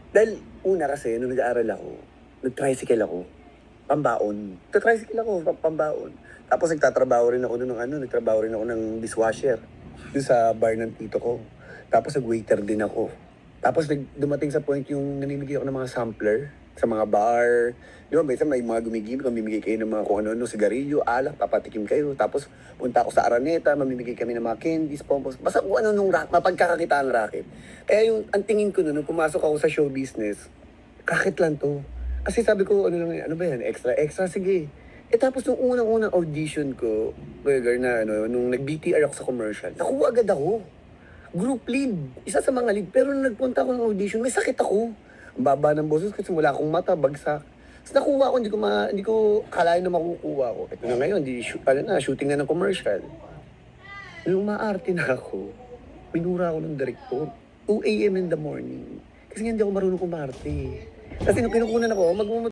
Dahil una kasi, nung nag-aaral ako, nag-tricycle ako. Pambaon. Nag-tricycle ako, pambaon. Tapos nagtatrabaho rin ako nun ng nagtrabaho rin ako ng dishwasher. Doon sa bar ng tito ko. Tapos nag-waiter din ako. Tapos dumating sa point yung namimigay ako ng mga sampler sa mga bar. Di ba, minsan may mga gumigib, mamimigay kayo ng mga kung ano, sigarilyo, alak, papatikim kayo. Tapos punta ako sa Araneta, mamimigay kami ng mga candies, pompos. Basta kung ano nung mapagkakakitaan racket. Kaya yung, ang tingin ko nun, nung pumasok ako sa show business, kakit lang to. Kasi sabi ko, ano lang, ano ba yan, extra, sige. Tapos nung unang-unang audition ko, burger na nung nag-BTR ako sa commercial, nakuha agad ako. Group lead, isa sa mga lead. Pero nung nagpunta ako ng audition, may sakit ako. Ang baba ng boses kasi wala akong mata, bagsak. Tapos nakuha ko, hindi ko kalain na makukuha ko. Ito na ngayon, shooting na ng commercial. Nung maarte na ako, minura ako ng director. 2 a.m. in the morning. Kasi hindi ako marunong kumarte. Kasi nung kinukunan ako,